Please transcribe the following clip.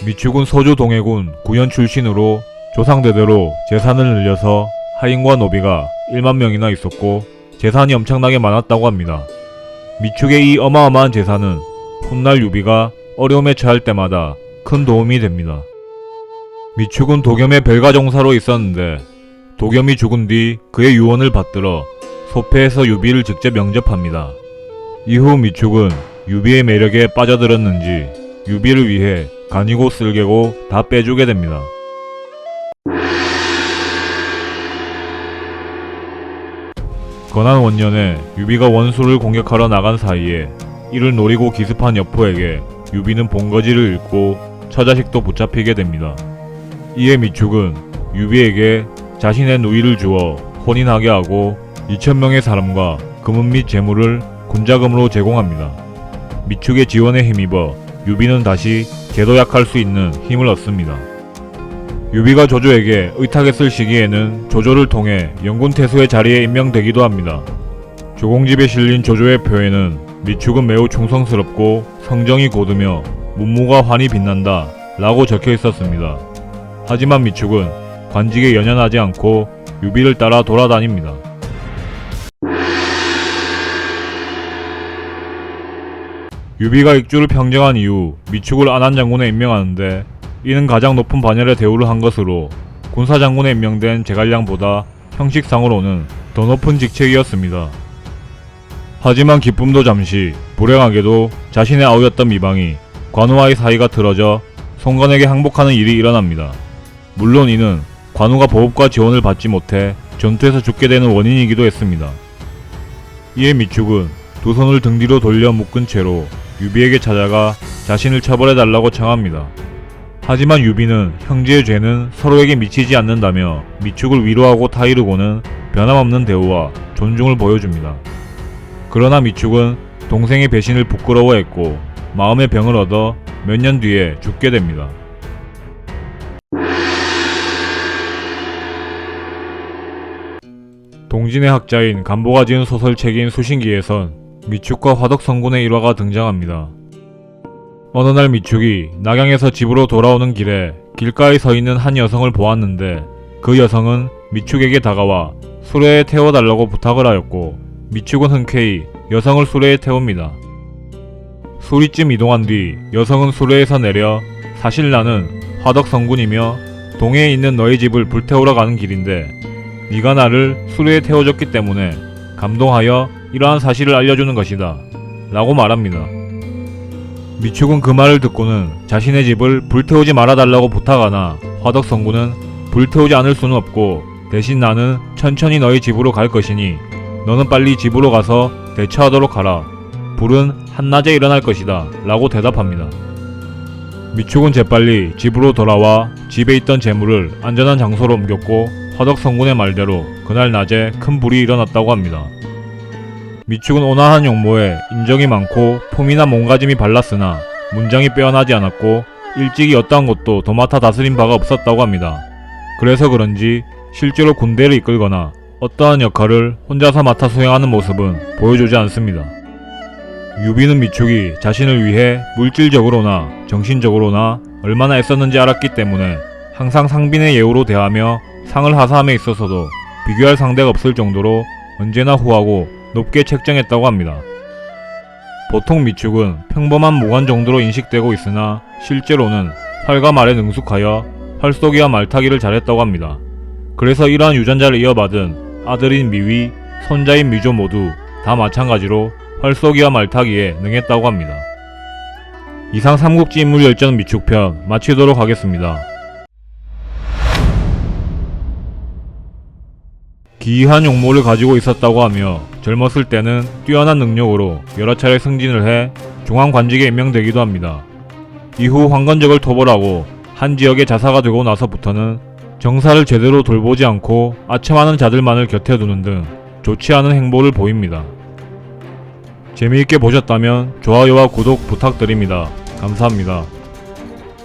미축은 서주 동해군 구현 출신으로 조상대대로 재산을 늘려서 하인과 노비가 1만 명이나 있었고 재산이 엄청나게 많았다고 합니다. 미축의 이 어마어마한 재산은 훗날 유비가 어려움에 처할 때마다 큰 도움이 됩니다. 미축은 도겸의 별가종사로 있었는데 도겸이 죽은 뒤 그의 유언을 받들어 소패에서 유비를 직접 영접합니다. 이후 미축은 유비의 매력에 빠져들었는지 유비를 위해 간이고 쓸개고 다 빼주게 됩니다. 건한 원년에 유비가 원수를 공격하러 나간 사이에 이를 노리고 기습한 여포에게 유비는 본거지를 잃고 처자식도 붙잡히게 됩니다. 이에 미축은 유비에게 자신의 누이를 주어 혼인하게 하고 2,000명의 사람과 금은 및 재물을 군자금으로 제공합니다. 미축의 지원에 힘입어 유비는 다시 재도약할 수 있는 힘을 얻습니다. 유비가 조조에게 의탁했을 시기에는 조조를 통해 영군 태수의 자리에 임명되기도 합니다. 조공집에 실린 조조의 표에는 미축은 매우 충성스럽고 성정이 곧으며 문무가 환히 빛난다 라고 적혀 있었습니다. 하지만 미축은 관직에 연연하지 않고 유비를 따라 돌아다닙니다. 유비가 익주를 평정한 이후 미축을 안한장군에 임명하는데 이는 가장 높은 반열의 대우를 한 것으로 군사장군에 임명된 제갈량보다 형식상으로는 더 높은 직책이었습니다. 하지만 기쁨도 잠시, 불행하게도 자신의 아우였던 미방이 관우와의 사이가 틀어져 송건에게 항복하는 일이 일어납니다. 물론 이는 관우가 보급과 지원을 받지 못해 전투에서 죽게 되는 원인이기도 했습니다. 이에 미축은 두 손을 등 뒤로 돌려 묶은 채로 유비에게 찾아가 자신을 처벌해달라고 청합니다. 하지만 유비는 형제의 죄는 서로에게 미치지 않는다며 미축을 위로하고 타이르고는 변함없는 대우와 존중을 보여줍니다. 그러나 미축은 동생의 배신을 부끄러워했고 마음의 병을 얻어 몇 년 뒤에 죽게 됩니다. 동진의 학자인 간보가 지은 소설책인 수신기에선 미축과 화덕성군의 일화가 등장합니다. 어느 날 미축이 낙양에서 집으로 돌아오는 길에 길가에 서 있는 한 여성을 보았는데 그 여성은 미축에게 다가와 수레에 태워달라고 부탁을 하였고 미축은 흔쾌히 여성을 수레에 태웁니다. 수리쯤 이동한 뒤 여성은 수레에서 내려 사실 나는 화덕성군이며 동해에 있는 너희 집을 불태우러 가는 길인데 네가 나를 수레에 태워줬기 때문에 감동하여 이러한 사실을 알려주는 것이다 라고 말합니다. 미축은 그 말을 듣고는 자신의 집을 불태우지 말아달라고 부탁하나 화덕성군은 불태우지 않을 수는 없고 대신 나는 천천히 너희 집으로 갈 것이니 너는 빨리 집으로 가서 대처하도록 하라. 불은 한낮에 일어날 것이다 라고 대답합니다. 미축은 재빨리 집으로 돌아와 집에 있던 재물을 안전한 장소로 옮겼고 화덕성군의 말대로 그날 낮에 큰 불이 일어났다고 합니다. 미축은 온화한 용모에 인정이 많고 품이나 몸가짐이 발랐으나 문장이 빼어나지 않았고 일찍이 어떠한 것도 도맡아 다스린 바가 없었다고 합니다. 그래서 그런지 실제로 군대를 이끌거나 어떠한 역할을 혼자서 맡아 수행하는 모습은 보여주지 않습니다. 유비는 미축이 자신을 위해 물질적으로나 정신적으로나 얼마나 애썼는지 알았기 때문에 항상 상빈의 예우로 대하며 상을 하사함에 있어서도 비교할 상대가 없을 정도로 언제나 후하고 높게 책정했다고 합니다. 보통 미축은 평범한 무관 정도로 인식되고 있으나 실제로는 활과 말에 능숙하여 활쏘기와 말타기를 잘했다고 합니다. 그래서 이러한 유전자를 이어받은 아들인 미위, 손자인 미조 모두 다 마찬가지로 활쏘기와 말타기에 능했다고 합니다. 이상 삼국지 인물 열전 미축편 마치도록 하겠습니다. 기이한 용모를 가지고 있었다고 하며 젊었을 때는 뛰어난 능력으로 여러 차례 승진을 해 중앙관직에 임명되기도 합니다. 이후 황건적을 토벌하고 한 지역의 자사가 되고 나서부터는 정사를 제대로 돌보지 않고 아첨하는 자들만을 곁에 두는 등 좋지 않은 행보를 보입니다. 재미있게 보셨다면 좋아요와 구독 부탁드립니다. 감사합니다.